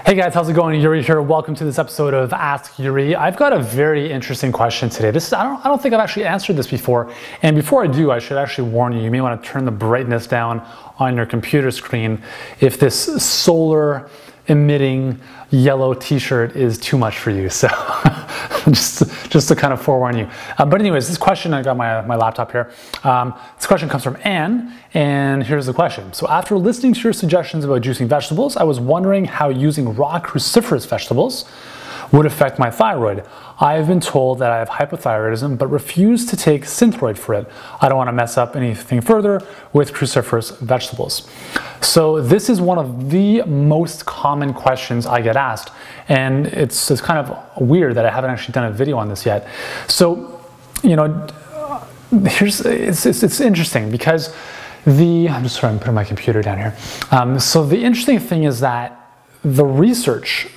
Hey guys, how's it going? Yuri here. Welcome to this episode of Ask Yuri. I've got a very interesting question today. I don't think I've actually answered this before. And before I do, I should actually warn you, you may want to turn the brightness down on your computer screen if this solar emitting yellow t-shirt is too much for you. So just to kind of forewarn you. But anyways, this question, I got my laptop here. This question comes from Anne, and here's the question. So after listening to your suggestions about juicing vegetables, I was wondering how using raw cruciferous vegetables would affect my thyroid. I have been told that I have hypothyroidism, but refuse to take Thyroid for it. I don't want to mess up anything further with cruciferous vegetables. So this is one of the most common questions I get asked, and it's kind of weird that I haven't actually done a video on this yet. So, you know, it's interesting because I'm just sorry, I'm putting my computer down here. So the interesting thing is that the research,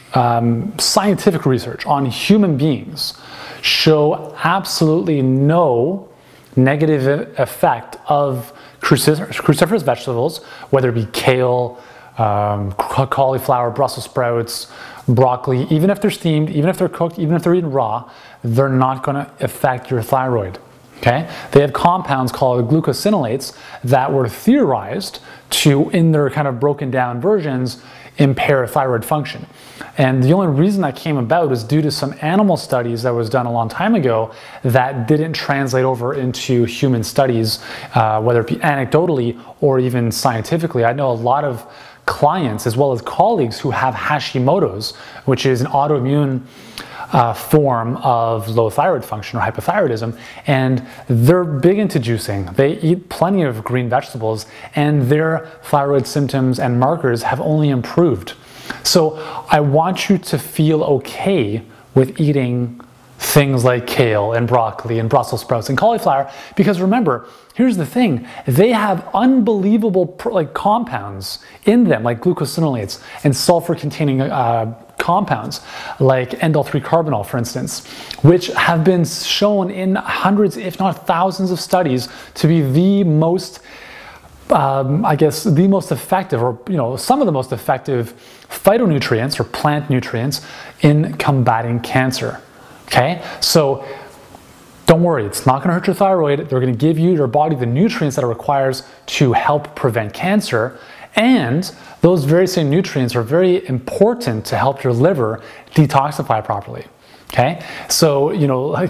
scientific research on human beings show absolutely no negative effect of cruciferous vegetables, whether it be kale, cauliflower, Brussels sprouts, broccoli. Even if they're steamed, even if they're cooked, even if they're eaten raw, they're not going to affect your thyroid. Okay? They have compounds called glucosinolates that were theorized to, in their kind of broken down versions, impair thyroid function. And the only reason that came about is due to some animal studies that was done a long time ago that didn't translate over into human studies, whether it be anecdotally or even scientifically. I know a lot of clients as well as colleagues who have Hashimoto's, which is an autoimmune form of low thyroid function or hypothyroidism, and they're big into juicing. They eat plenty of green vegetables, and their thyroid symptoms and markers have only improved. So I want you to feel okay with eating things like kale and broccoli and Brussels sprouts and cauliflower, because remember, here's the thing, they have unbelievable compounds in them, like glucosinolates and sulfur containing compounds like indole-3 carbinol, for instance, which have been shown in hundreds, if not thousands of studies to be the most, I guess, the most effective, or some of the most effective phytonutrients or plant nutrients in combating cancer. Okay, so don't worry, it's not going to hurt your thyroid. They're going to give your body the nutrients that it requires to help prevent cancer. And those very same nutrients are very important to help your liver detoxify properly. Okay, so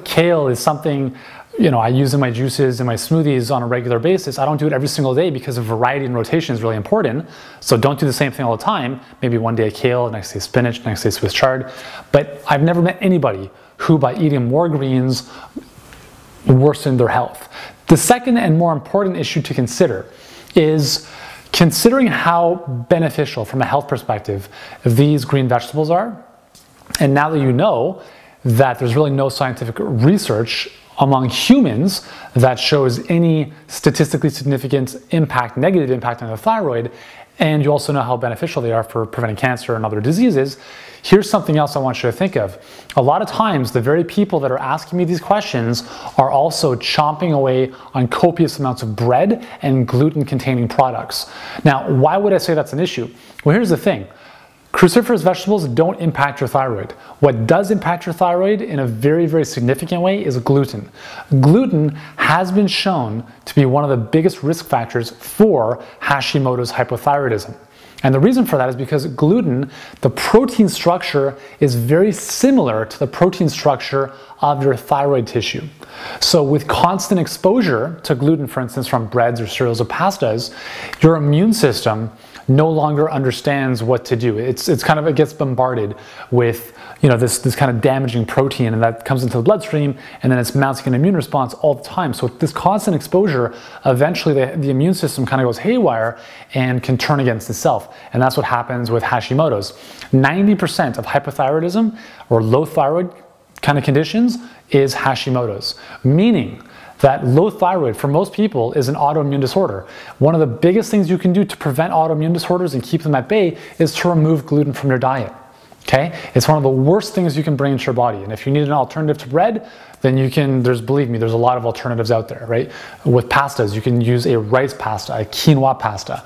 kale is something I use in my juices and my smoothies on a regular basis. I don't do it every single day because of variety and rotation is really important. So don't do the same thing all the time. Maybe one day kale, next day spinach, next day Swiss chard. But I've never met anybody who by eating more greens worsened their health. The second and more important issue to consider is considering how beneficial from a health perspective these green vegetables are. And now that you know that there's really no scientific research among humans that shows any statistically significant impact, negative impact on the thyroid, and you also know how beneficial they are for preventing cancer and other diseases, here's something else I want you to think of. A lot of times, the very people that are asking me these questions are also chomping away on copious amounts of bread and gluten-containing products. Now, why would I say that's an issue? Well, here's the thing. Cruciferous vegetables don't impact your thyroid. What does impact your thyroid in a very, very significant way is gluten. Gluten has been shown to be one of the biggest risk factors for Hashimoto's hypothyroidism. And the reason for that is because gluten, the protein structure is very similar to the protein structure of your thyroid tissue. So with constant exposure to gluten, for instance, from breads or cereals or pastas, your immune system no longer understands what to do. It gets bombarded with this kind of damaging protein, and that comes into the bloodstream, and then it's mounting an immune response all the time. So with this constant exposure, eventually the immune system kind of goes haywire and can turn against itself. And that's what happens with Hashimoto's. 90% of hypothyroidism or low thyroid kind of conditions is Hashimoto's, meaning that low thyroid for most people is an autoimmune disorder. One of the biggest things you can do to prevent autoimmune disorders and keep them at bay is to remove gluten from your diet. Okay, it's one of the worst things you can bring into your body. And if you need an alternative to bread, then you can, believe me, there's a lot of alternatives out there, right? With pastas, you can use a rice pasta, a quinoa pasta.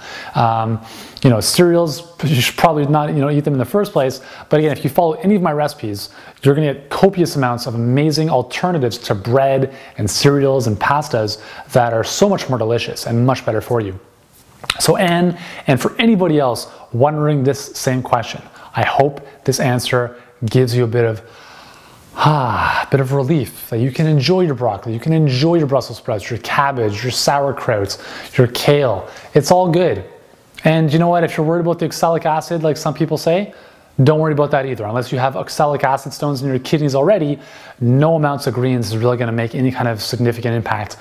You know, cereals, you should probably not, eat them in the first place. But again, if you follow any of my recipes, you're gonna get copious amounts of amazing alternatives to bread and cereals and pastas that are so much more delicious and much better for you. So, and for anybody else wondering this same question, I hope this answer gives you a bit of relief that you can enjoy your broccoli, you can enjoy your Brussels sprouts, your cabbage, your sauerkraut, your kale. It's all good. And you know what? If you're worried about the oxalic acid, like some people say, don't worry about that either. Unless you have oxalic acid stones in your kidneys already, no amounts of greens is really going to make any kind of significant impact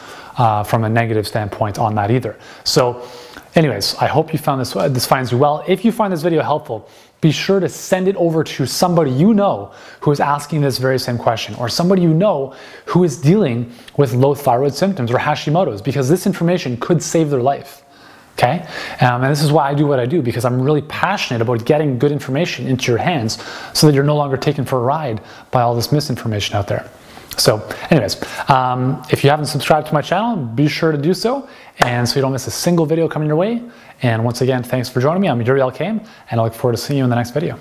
from a negative standpoint on that either. So anyways, I hope you found this finds you well. If you find this video helpful, be sure to send it over to somebody you know who is asking this very same question, or somebody you know who is dealing with low thyroid symptoms or Hashimoto's, because this information could save their life. Okay? And this is why I do what I do, because I'm really passionate about getting good information into your hands so that you're no longer taken for a ride by all this misinformation out there. So anyways, if you haven't subscribed to my channel, be sure to do so, and so you don't miss a single video coming your way. And once again, thanks for joining me. I'm Yuri Elkaim, and I look forward to seeing you in the next video.